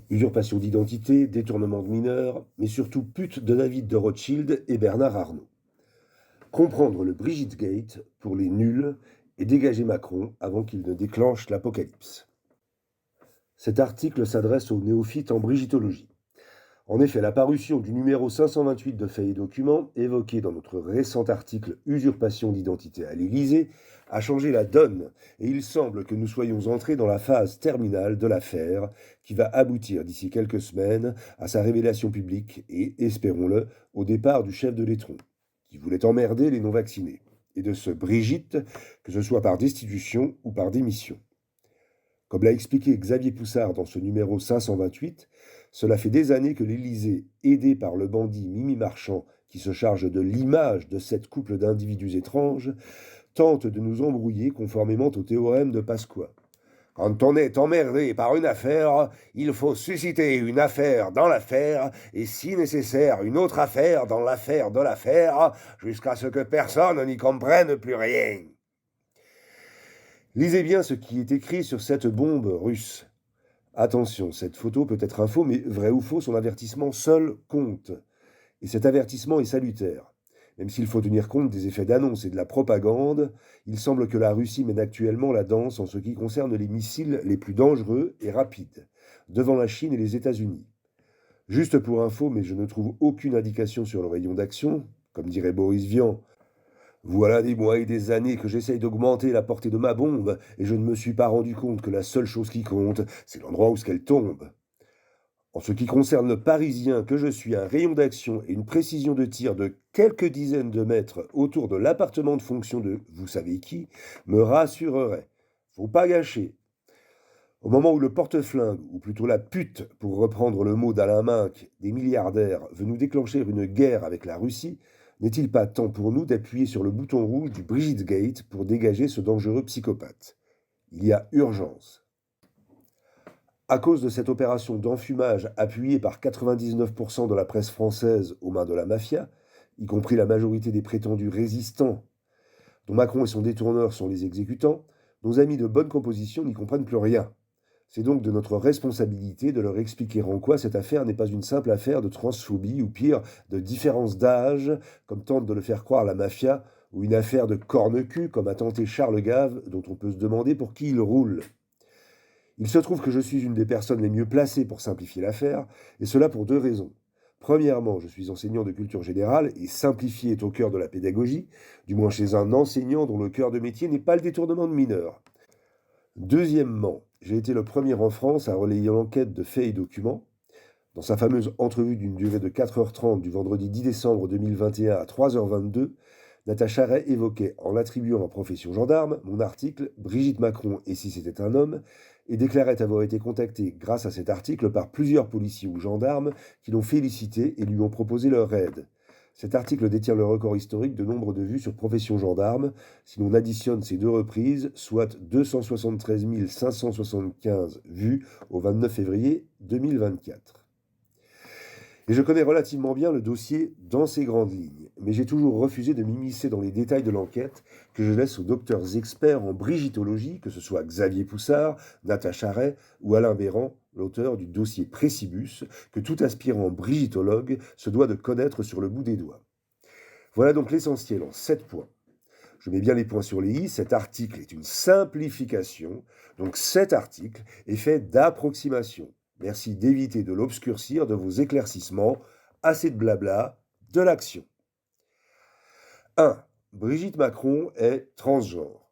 Usurpation d'identité, détournement de mineurs, mais surtout pute de David de Rothschild et Bernard Arnault. Comprendre le Brigitte Gate pour les nuls et dégager Macron avant qu'il ne déclenche l'apocalypse. Cet article s'adresse aux néophytes en brigittologie. En effet, la parution du numéro 528 de Faits et Documents, évoqué dans notre récent article Usurpation d'identité à l'Élysée, a changé la donne, et il semble que nous soyons entrés dans la phase terminale de l'affaire, qui va aboutir d'ici quelques semaines à sa révélation publique et, espérons-le, au départ du chef de l'étron, qui voulait emmerder les non-vaccinés, et de ce Brigitte, que ce soit par destitution ou par démission. Comme l'a expliqué Xavier Poussard dans ce numéro 528, cela fait des années que l'Élysée, aidé par le bandit Mimi Marchand, qui se charge de l'image de cette couple d'individus étranges, tente de nous embrouiller conformément au théorème de Pasqua. Quand on est emmerdé par une affaire, il faut susciter une affaire dans l'affaire et, si nécessaire, une autre affaire dans l'affaire de l'affaire, jusqu'à ce que personne n'y comprenne plus rien. Lisez bien ce qui est écrit sur cette bombe russe. Attention, cette photo peut être un faux, mais vrai ou faux, son avertissement seul compte. Et cet avertissement est salutaire. Même s'il faut tenir compte des effets d'annonce et de la propagande, il semble que la Russie mène actuellement la danse en ce qui concerne les missiles les plus dangereux et rapides, devant la Chine et les États-Unis. Juste pour info, mais je ne trouve aucune indication sur le rayon d'action, comme dirait Boris Vian. Voilà des mois et des années que j'essaye d'augmenter la portée de ma bombe, et je ne me suis pas rendu compte que la seule chose qui compte, c'est l'endroit où qu'elle tombe. En ce qui concerne le Parisien que je suis, un rayon d'action et une précision de tir de quelques dizaines de mètres autour de l'appartement de fonction de vous savez qui me rassurerait. Faut pas gâcher. Au moment où le porte-flingue, ou plutôt la pute, pour reprendre le mot d'Alain Minc, des milliardaires, veut nous déclencher une guerre avec la Russie, n'est-il pas temps pour nous d'appuyer sur le bouton rouge du Brigitte Gate pour dégager ce dangereux psychopathe? Il y a urgence. À cause de cette opération d'enfumage appuyée par 99% de la presse française aux mains de la mafia, y compris la majorité des prétendus résistants, dont Macron et son détourneur sont les exécutants, nos amis de bonne composition n'y comprennent plus rien. C'est donc de notre responsabilité de leur expliquer en quoi cette affaire n'est pas une simple affaire de transphobie ou pire, de différence d'âge, comme tente de le faire croire la mafia, ou une affaire de corne-cul, comme a tenté Charles Gave, dont on peut se demander pour qui il roule. Il se trouve que je suis une des personnes les mieux placées pour simplifier l'affaire, et cela pour deux raisons. Premièrement, je suis enseignant de culture générale et simplifier est au cœur de la pédagogie, du moins chez un enseignant dont le cœur de métier n'est pas le détournement de mineurs. Deuxièmement, j'ai été le premier en France à relayer l'enquête de Faits et Documents. Dans sa fameuse entrevue d'une durée de 4h30 du vendredi 10 décembre 2021 à 3h22, Natacha Ray évoquait, en l'attribuant en profession gendarme, mon article Brigitte Macron et si c'était un homme, et déclarait avoir été contactée grâce à cet article par plusieurs policiers ou gendarmes qui l'ont félicité et lui ont proposé leur aide. Cet article détient le record historique de nombre de vues sur Profession Gendarme, si l'on additionne ces deux reprises, soit 273 575 vues au 29 février 2024. Et je connais relativement bien le dossier dans ses grandes lignes, mais j'ai toujours refusé de m'immiscer dans les détails de l'enquête que je laisse aux docteurs experts en brigittologie, que ce soit Xavier Poussard, Natacha Ray ou Alain Béran, l'auteur du dossier Précibus, que tout aspirant brigittologue se doit de connaître sur le bout des doigts. Voilà donc l'essentiel en 7 points. Je mets bien les points sur les i, cet article est une simplification, donc cet article est fait d'approximations. Merci d'éviter de l'obscurcir de vos éclaircissements. Assez de blabla, de l'action. 1. Brigitte Macron est transgenre.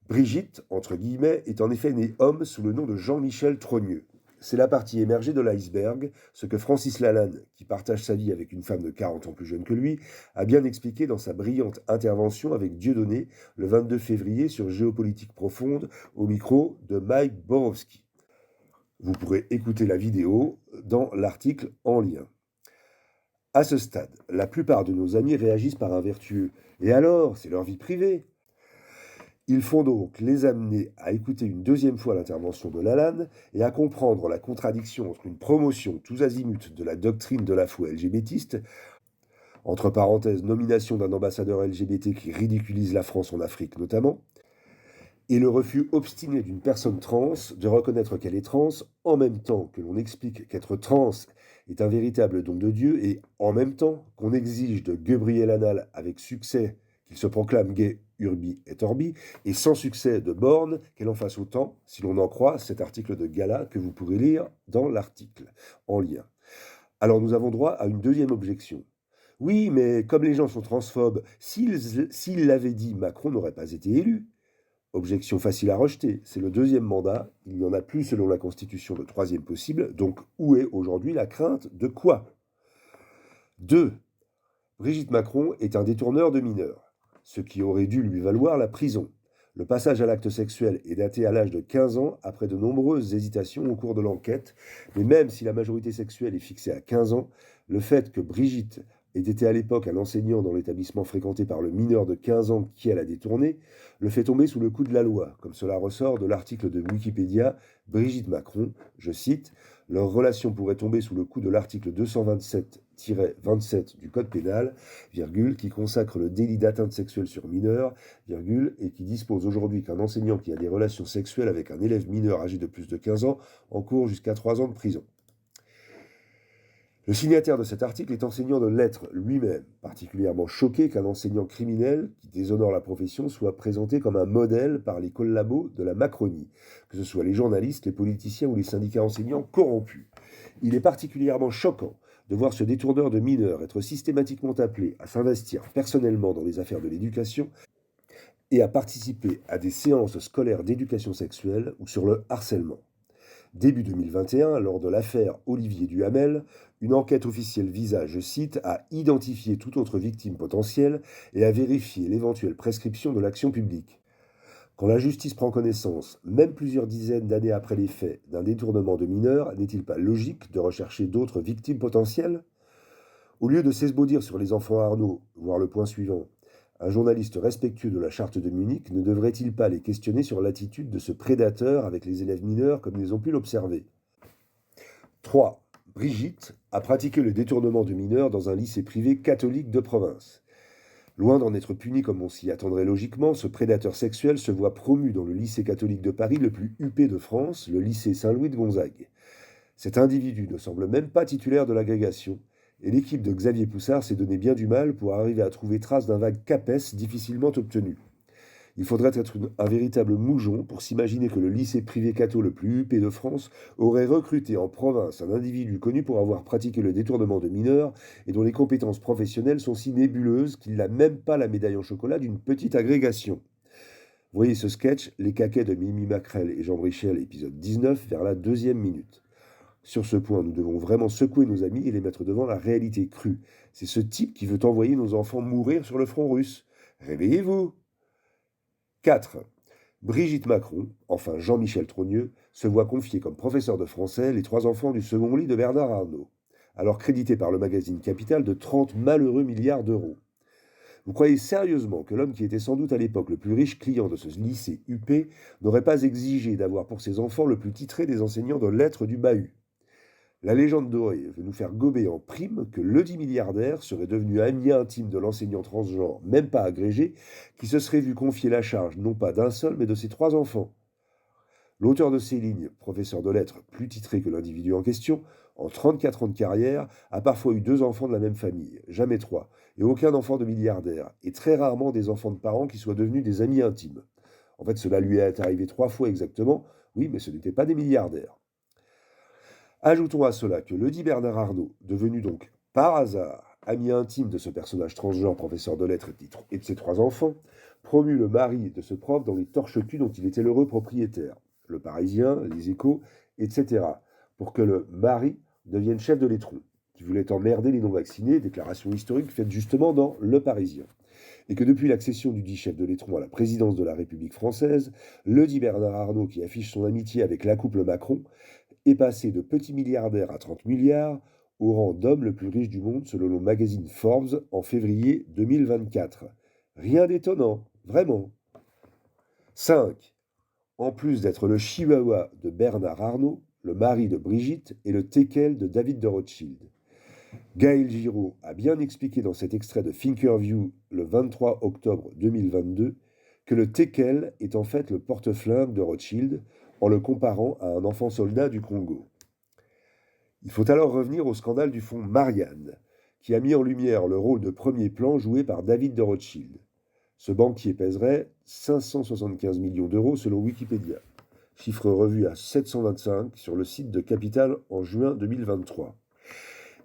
Brigitte, entre guillemets, est en effet née homme sous le nom de Jean-Michel Trogneux. C'est la partie émergée de l'iceberg, ce que Francis Lalanne, qui partage sa vie avec une femme de 40 ans plus jeune que lui, a bien expliqué dans sa brillante intervention avec Dieudonné le 22 février sur Géopolitique profonde au micro de Mike Borowski. Vous pourrez écouter la vidéo dans l'article en lien. À ce stade, la plupart de nos amis réagissent par un vertueux. Et alors, c'est leur vie privée. Il faut donc les amener à écouter une deuxième fois l'intervention de Lalanne et à comprendre la contradiction entre une promotion tous azimuts de la doctrine de la foi LGBTiste, entre parenthèses nomination d'un ambassadeur LGBT qui ridiculise la France en Afrique notamment, et le refus obstiné d'une personne trans de reconnaître qu'elle est trans, en même temps que l'on explique qu'être trans est un véritable don de Dieu, et en même temps qu'on exige de Gabriel Anal avec succès qu'il se proclame gay urbi et orbi, et sans succès de Borne qu'elle en fasse autant, si l'on en croit cet article de Gala que vous pourrez lire dans l'article en lien. Alors nous avons droit à une deuxième objection. Oui, mais comme les gens sont transphobes, s'ils l'avaient dit, Macron n'aurait pas été élu. Objection facile à rejeter, c'est le deuxième mandat, il n'y en a plus selon la Constitution de troisième possible, donc où est aujourd'hui la crainte de quoi? 2. Brigitte Macron est un détourneur de mineurs, ce qui aurait dû lui valoir la prison. Le passage à l'acte sexuel est daté à l'âge de 15 ans après de nombreuses hésitations au cours de l'enquête, mais même si la majorité sexuelle est fixée à 15 ans, le fait que Brigitte ait été à l'époque un enseignant dans l'établissement fréquenté par le mineur de 15 ans qui elle a détourné, le fait tomber sous le coup de la loi, comme cela ressort de l'article de Wikipédia Brigitte Macron, je cite, leur relation pourrait tomber sous le coup de l'article 227-27 du Code pénal, virgule, qui consacre le délit d'atteinte sexuelle sur mineur, virgule, et qui dispose aujourd'hui qu'un enseignant qui a des relations sexuelles avec un élève mineur âgé de plus de 15 ans encourt jusqu'à 3 ans de prison. Le signataire de cet article est enseignant de lettres lui-même, particulièrement choqué qu'un enseignant criminel qui déshonore la profession soit présenté comme un modèle par les collabos de la Macronie, que ce soit les journalistes, les politiciens ou les syndicats enseignants corrompus. Il est particulièrement choquant de voir ce détourneur de mineurs être systématiquement appelé à s'investir personnellement dans les affaires de l'éducation et à participer à des séances scolaires d'éducation sexuelle ou sur le harcèlement. Début 2021, lors de l'affaire Olivier Duhamel, une enquête officielle visa, je cite, à identifier toute autre victime potentielle et à vérifier l'éventuelle prescription de l'action publique. Quand la justice prend connaissance, même plusieurs dizaines d'années après les faits, d'un détournement de mineurs, n'est-il pas logique de rechercher d'autres victimes potentielles? Au lieu de s'esbaudir sur les enfants Arnaud, voir le point suivant, un journaliste respectueux de la charte de Munich ne devrait-il pas les questionner sur l'attitude de ce prédateur avec les élèves mineurs comme ils ont pu l'observer? 3. Brigitte a pratiqué le détournement de mineurs dans un lycée privé catholique de province. Loin d'en être puni comme on s'y attendrait logiquement, ce prédateur sexuel se voit promu dans le lycée catholique de Paris le plus huppé de France, le lycée Saint-Louis de Gonzague. Cet individu ne semble même pas titulaire de l'agrégation, et l'équipe de Xavier Poussard s'est donné bien du mal pour arriver à trouver trace d'un vague CAPES difficilement obtenu. Il faudrait être un véritable moujon pour s'imaginer que le lycée privé catho le plus huppé de France aurait recruté en province un individu connu pour avoir pratiqué le détournement de mineurs et dont les compétences professionnelles sont si nébuleuses qu'il n'a même pas la médaille en chocolat d'une petite agrégation. Voyez ce sketch, Les caquets de Mimi Macrel et Jean Brichel, épisode 19, vers la 2e minute. Sur ce point, nous devons vraiment secouer nos amis et les mettre devant la réalité crue. C'est ce type qui veut envoyer nos enfants mourir sur le front russe. Réveillez-vous! 4. Brigitte Macron, enfin Jean-Michel Trogneux, se voit confier comme professeur de français les 3 enfants du second lit de Bernard Arnault, alors crédité par le magazine Capital de 30 malheureux milliards d'euros. Vous croyez sérieusement que l'homme qui était sans doute à l'époque le plus riche client de ce lycée UP n'aurait pas exigé d'avoir pour ses enfants le plus titré des enseignants de lettres du bahut? La légende dorée veut nous faire gober en prime que le dit milliardaire serait devenu ami intime de l'enseignant transgenre, même pas agrégé, qui se serait vu confier la charge non pas d'un seul, mais de ses 3 enfants. L'auteur de ces lignes, professeur de lettres plus titré que l'individu en question, en 34 ans de carrière, a parfois eu 2 enfants de la même famille, jamais 3, et aucun enfant de milliardaire, et très rarement des enfants de parents qui soient devenus des amis intimes. En fait, cela lui est arrivé 3 fois exactement, oui, mais ce n'étaient pas des milliardaires. Ajoutons à cela que ledit Bernard Arnault, devenu donc par hasard ami intime de ce personnage transgenre professeur de lettres et de ses 3 enfants, promut le mari de ce prof dans les torches-culs dont il était l'heureux propriétaire, Le Parisien, Les Échos, etc., pour que le mari devienne chef de l'étron, qui voulait emmerder les non-vaccinés, déclaration historique faite justement dans Le Parisien. Et que depuis l'accession du dit chef de l'étron à la présidence de la République française, le dit Bernard Arnault, qui affiche son amitié avec la couple Macron, est passé de petit milliardaire à 30 milliards au rang d'homme le plus riche du monde selon le magazine Forbes en février 2024. Rien d'étonnant, vraiment. 5. En plus d'être le chihuahua de Bernard Arnault, le mari de Brigitte est le teckel de David de Rothschild. Gaël Giraud a bien expliqué dans cet extrait de Thinkerview le 23 octobre 2022 que le teckel est en fait le porte-flingue de Rothschild en le comparant à un enfant soldat du Congo. Il faut alors revenir au scandale du fonds Marianne, qui a mis en lumière le rôle de premier plan joué par David de Rothschild. Ce banquier pèserait 575 millions d'euros selon Wikipédia, chiffre revu à 725 sur le site de Capital en juin 2023.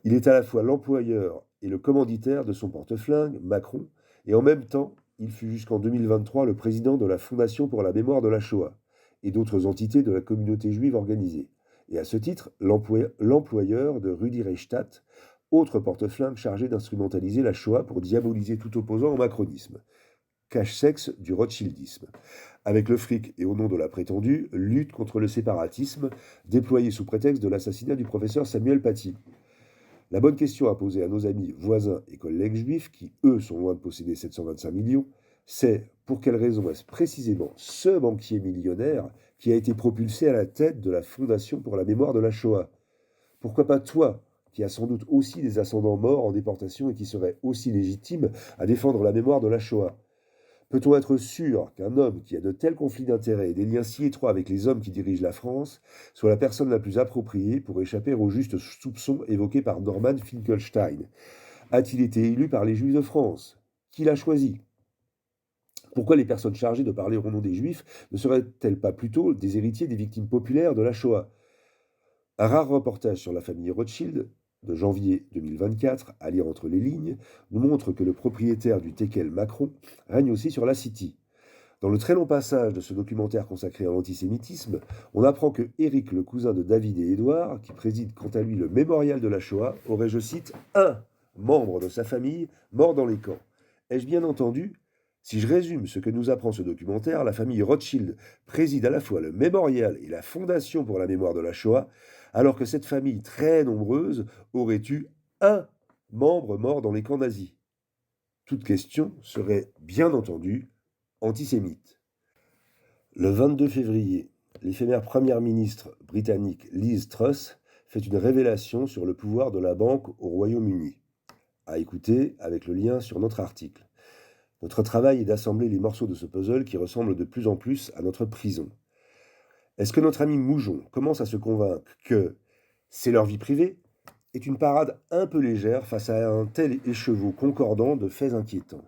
Il est à la fois l'employeur et le commanditaire de son porte-flingue, Macron, et en même temps, il fut jusqu'en 2023 le président de la Fondation pour la mémoire de la Shoah et d'autres entités de la communauté juive organisée. Et à ce titre, l'employeur de Rudi Reichstadt, autre porte-flingue chargé d'instrumentaliser la Shoah pour diaboliser tout opposant au macronisme. Cache-sexe du rothschildisme. Avec le fric et au nom de la prétendue lutte contre le séparatisme, déployée sous prétexte de l'assassinat du professeur Samuel Paty. La bonne question à poser à nos amis, voisins et collègues juifs, qui eux sont loin de posséder 725 millions, c'est pour quelle raison est-ce précisément ce banquier millionnaire qui a été propulsé à la tête de la Fondation pour la mémoire de la Shoah? Pourquoi pas toi, qui as sans doute aussi des ascendants morts en déportation et qui serait aussi légitime à défendre la mémoire de la Shoah? Peut-on être sûr qu'un homme qui a de tels conflits d'intérêts et des liens si étroits avec les hommes qui dirigent la France soit la personne la plus appropriée pour échapper aux justes soupçons évoqués par Norman Finkelstein? A-t-il été élu par les Juifs de France? Qui l'a choisi? Pourquoi les personnes chargées de parler au nom des Juifs ne seraient-elles pas plutôt des héritiers des victimes populaires de la Shoah? Un rare reportage sur la famille Rothschild, de janvier 2024, à lire entre les lignes, nous montre que le propriétaire du teckel Macron règne aussi sur la City. Dans le très long passage de ce documentaire consacré à l'antisémitisme, on apprend que Éric, le cousin de David et Édouard, qui préside quant à lui le mémorial de la Shoah, aurait, je cite, un membre de sa famille mort dans les camps. Ai-je bien entendu? Si je résume ce que nous apprend ce documentaire, la famille Rothschild préside à la fois le mémorial et la fondation pour la mémoire de la Shoah, alors que cette famille très nombreuse aurait eu un membre mort dans les camps nazis. Toute question serait, bien entendu, antisémite. Le 22 février, l'éphémère première ministre britannique Liz Truss fait une révélation sur le pouvoir de la banque au Royaume-Uni. À écouter avec le lien sur notre article. Notre travail est d'assembler les morceaux de ce puzzle qui ressemble de plus en plus à notre prison. Est-ce que notre ami Moujon commence à se convaincre que c'est leur vie privée est une parade un peu légère face à un tel écheveau concordant de faits inquiétants?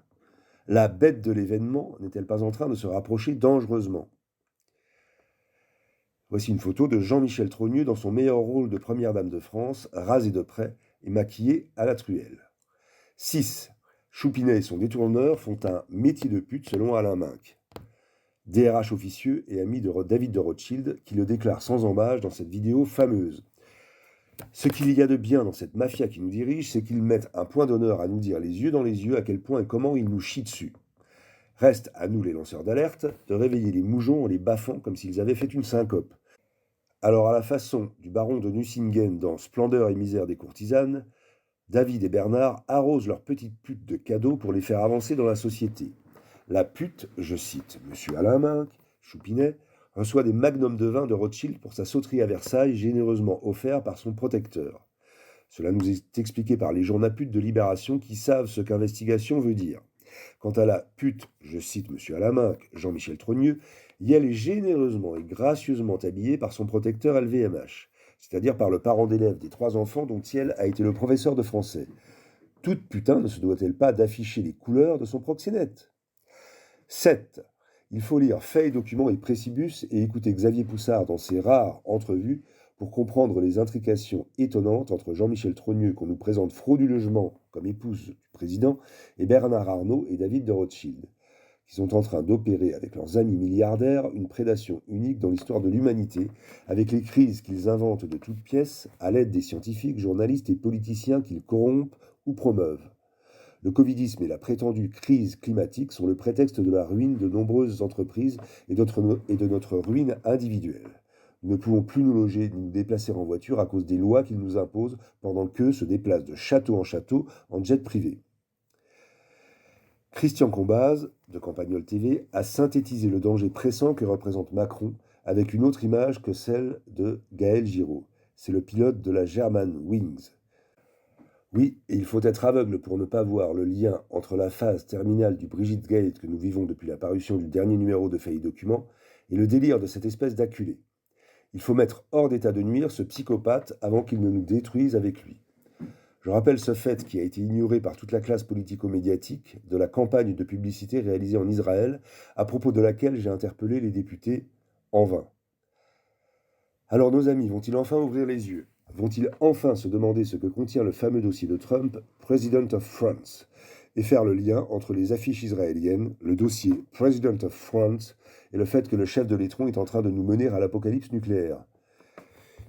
La bête de l'événement n'est-elle pas en train de se rapprocher dangereusement? Voici une photo de Jean-Michel Trogneux dans son meilleur rôle de première dame de France, rasé de près et maquillé à la truelle. 6. Choupinet et son détourneur font un métier de pute selon Alain Minck. DRH officieux et ami de David de Rothschild qui le déclare sans embâche dans cette vidéo fameuse. Ce qu'il y a de bien dans cette mafia qui nous dirige, c'est qu'ils mettent un point d'honneur à nous dire les yeux dans les yeux à quel point et comment ils nous chient dessus. Reste à nous les lanceurs d'alerte de réveiller les moujons en les baffant comme s'ils avaient fait une syncope. Alors à la façon du baron de Nucingen dans Splendeur et misère des courtisanes, David et Bernard arrosent leurs petites putes de cadeaux pour les faire avancer dans la société. La pute, je cite M. Alain Minck, Choupinet, reçoit des magnums de vin de Rothschild pour sa sauterie à Versailles, généreusement offert par son protecteur. Cela nous est expliqué par les journaputes de Libération qui savent ce qu'investigation veut dire. Quant à la pute, je cite M. Alain Minck, Jean-Michel Trogneux, elle est généreusement et gracieusement habillée par son protecteur LVMH, c'est-à-dire par le parent d'élève des 3 enfants dont Thiel a été le professeur de français. Toute putain ne se doit-elle pas d'afficher les couleurs de son proxénète? 7. Il faut lire Faits, documents et Précibus et écouter Xavier Poussard dans ses rares entrevues pour comprendre les intrications étonnantes entre Jean-Michel Trogneux, qu'on nous présente frauduleusement comme épouse du président, et Bernard Arnault et David de Rothschild, qui sont en train d'opérer avec leurs amis milliardaires une prédation unique dans l'histoire de l'humanité, avec les crises qu'ils inventent de toutes pièces à l'aide des scientifiques, journalistes et politiciens qu'ils corrompent ou promeuvent. Le covidisme et la prétendue crise climatique sont le prétexte de la ruine de nombreuses entreprises et de notre ruine individuelle. Nous ne pouvons plus nous loger ni nous déplacer en voiture à cause des lois qu'ils nous imposent pendant qu'eux se déplacent de château en jet privé. Christian Combaz, de Campagnol TV, a synthétisé le danger pressant que représente Macron avec une autre image que celle de Gaël Giraud. C'est le pilote de la Germanwings. Oui, et il faut être aveugle pour ne pas voir le lien entre la phase terminale du Brigitte Gate que nous vivons depuis la parution du dernier numéro de Failli Document et le délire de cette espèce d'acculé. Il faut mettre hors d'état de nuire ce psychopathe avant qu'il ne nous détruise avec lui. Je rappelle ce fait qui a été ignoré par toute la classe politico-médiatique de la campagne de publicité réalisée en Israël, à propos de laquelle j'ai interpellé les députés en vain. Alors nos amis vont-ils enfin ouvrir les yeux? Vont-ils enfin se demander ce que contient le fameux dossier de Trump, President of France, et faire le lien entre les affiches israéliennes, le dossier President of France, et le fait que le chef de l'Étron est en train de nous mener à l'apocalypse nucléaire?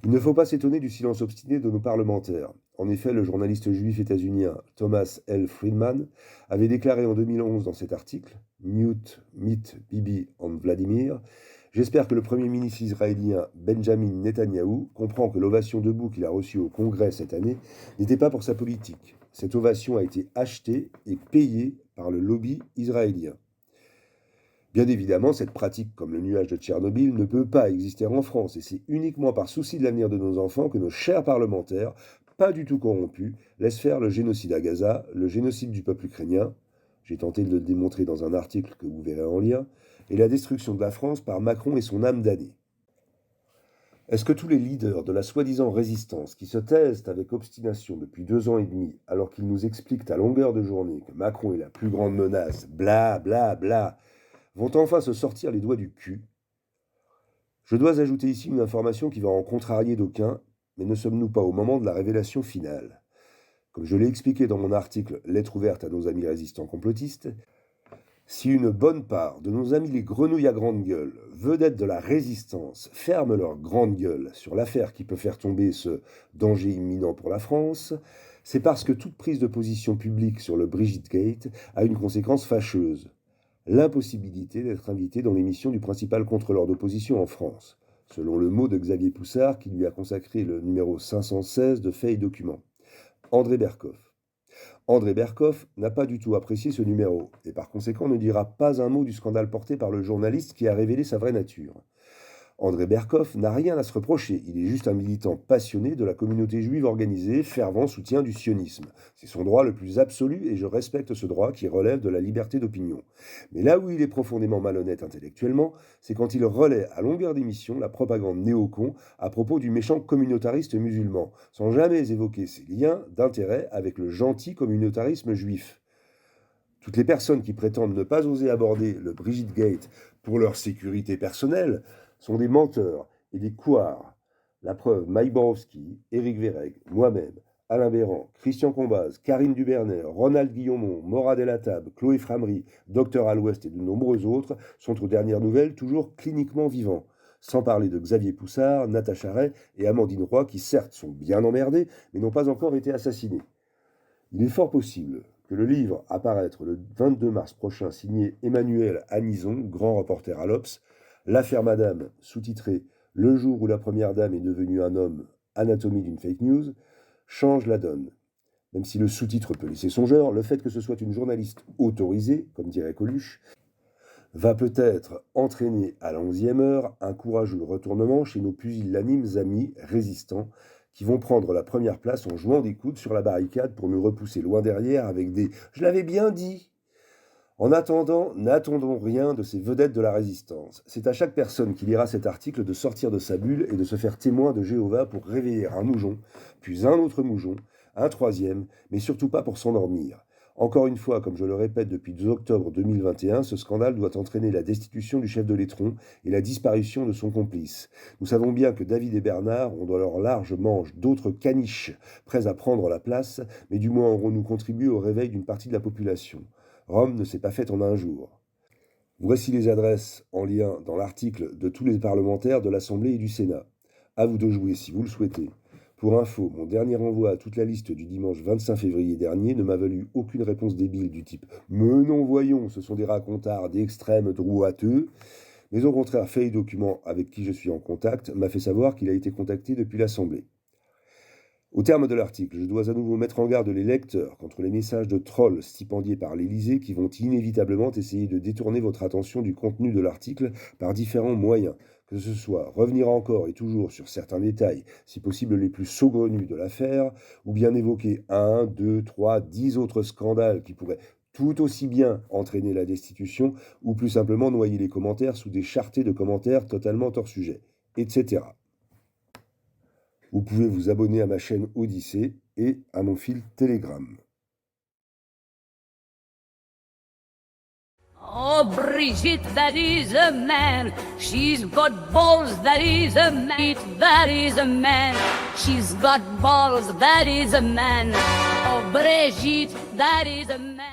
Il ne faut pas s'étonner du silence obstiné de nos parlementaires. En effet, le journaliste juif états-unien Thomas L. Friedman avait déclaré en 2011 dans cet article, Mute, Meet Bibi and Vladimir, j'espère que le Premier ministre israélien Benjamin Netanyahou comprend que l'ovation debout qu'il a reçue au Congrès cette année n'était pas pour sa politique. Cette ovation a été achetée et payée par le lobby israélien. Bien évidemment, cette pratique, comme le nuage de Tchernobyl, ne peut pas exister en France, et c'est uniquement par souci de l'avenir de nos enfants que nos chers parlementaires, pas du tout corrompus, laissent faire le génocide à Gaza, le génocide du peuple ukrainien, j'ai tenté de le démontrer dans un article que vous verrez en lien, et la destruction de la France par Macron et son âme damnée. Est-ce que tous les leaders de la soi-disant résistance qui se taisent avec obstination depuis 2 ans et demi, alors qu'ils nous expliquent à longueur de journée que Macron est la plus grande menace, bla bla bla, vont enfin se sortir les doigts du cul? Je dois ajouter ici une information qui va en contrarier d'aucuns, mais ne sommes-nous pas au moment de la révélation finale? Comme je l'ai expliqué dans mon article Lettre ouverte à nos amis résistants complotistes, si une bonne part de nos amis les grenouilles à grande gueule, vedettes de la résistance, ferment leur grande gueule sur l'affaire qui peut faire tomber ce danger imminent pour la France, c'est parce que toute prise de position publique sur le Brigitte Gate a une conséquence fâcheuse: l'impossibilité d'être invité dans l'émission du principal contrôleur d'opposition en France, selon le mot de Xavier Poussard qui lui a consacré le numéro 516 de Faits et Documents, André Berkoff. André Berkoff n'a pas du tout apprécié ce numéro, et par conséquent ne dira pas un mot du scandale porté par le journaliste qui a révélé sa vraie nature. André Berkoff n'a rien à se reprocher, il est juste un militant passionné de la communauté juive organisée, fervent soutien du sionisme. C'est son droit le plus absolu et je respecte ce droit qui relève de la liberté d'opinion. Mais là où il est profondément malhonnête intellectuellement, c'est quand il relaie à longueur d'émission la propagande néocon à propos du méchant communautariste musulman, sans jamais évoquer ses liens d'intérêt avec le gentil communautarisme juif. Toutes les personnes qui prétendent ne pas oser aborder le Brigitte Gate pour leur sécurité personnelle sont des menteurs et des couards. La preuve, Mike Borowski, Éric Véreg, moi-même, Alain Béran, Christian Combaz, Karine Duberner, Ronald Guillaumont, Maura Delattable, Chloé Framery, Dr Al-Ouest et de nombreux autres sont aux dernières nouvelles toujours cliniquement vivants. Sans parler de Xavier Poussard, Natacha Ray et Amandine Roy qui certes sont bien emmerdés mais n'ont pas encore été assassinés. Il est fort possible que le livre à paraître le 22 mars prochain signé Emmanuel Anison, grand reporter à l'Obs, L'affaire Madame, sous-titré Le jour où la première dame est devenue un homme, anatomie d'une fake news, change la donne. Même si le sous-titre peut laisser songeur, le fait que ce soit une journaliste autorisée, comme dirait Coluche, va peut-être entraîner à la 11e heure un courageux retournement chez nos pusillanimes amis résistants qui vont prendre la première place en jouant des coudes sur la barricade pour nous repousser loin derrière avec des «Je l'avais bien dit». En attendant, n'attendons rien de ces vedettes de la résistance. C'est à chaque personne qui lira cet article de sortir de sa bulle et de se faire témoin de Jéhovah pour réveiller un moujon, puis un autre moujon, un troisième, mais surtout pas pour s'endormir. Encore une fois, comme je le répète depuis 2 octobre 2021, ce scandale doit entraîner la destitution du chef de l'Étron et la disparition de son complice. Nous savons bien que David et Bernard ont dans leur large manche d'autres caniches prêts à prendre la place, mais du moins aurons-nous contribué au réveil d'une partie de la population. Rome ne s'est pas faite en un jour. Voici les adresses en lien dans l'article de tous les parlementaires de l'Assemblée et du Sénat. À vous de jouer si vous le souhaitez. Pour info, mon dernier envoi à toute la liste du dimanche 25 février dernier ne m'a valu aucune réponse débile du type «Mais non, voyons, ce sont des racontards d'extrême droiteux», mais au contraire, Faits et Documents, avec qui je suis en contact, m'a fait savoir qu'il a été contacté depuis l'Assemblée. Au terme de l'article, je dois à nouveau mettre en garde les lecteurs contre les messages de trolls stipendiés par l'Élysée qui vont inévitablement essayer de détourner votre attention du contenu de l'article par différents moyens, que ce soit revenir encore et toujours sur certains détails, si possible les plus saugrenus de l'affaire, ou bien évoquer un, deux, trois, 10 autres scandales qui pourraient tout aussi bien entraîner la destitution, ou plus simplement noyer les commentaires sous des charretées de commentaires totalement hors sujet, etc. Vous pouvez vous abonner à ma chaîne Odyssée et à mon fil Telegram. Oh, Brigitte, that is a man. She's got balls, that is a man. That is a man. She's got balls, that is a man. Oh, Brigitte, that is a man.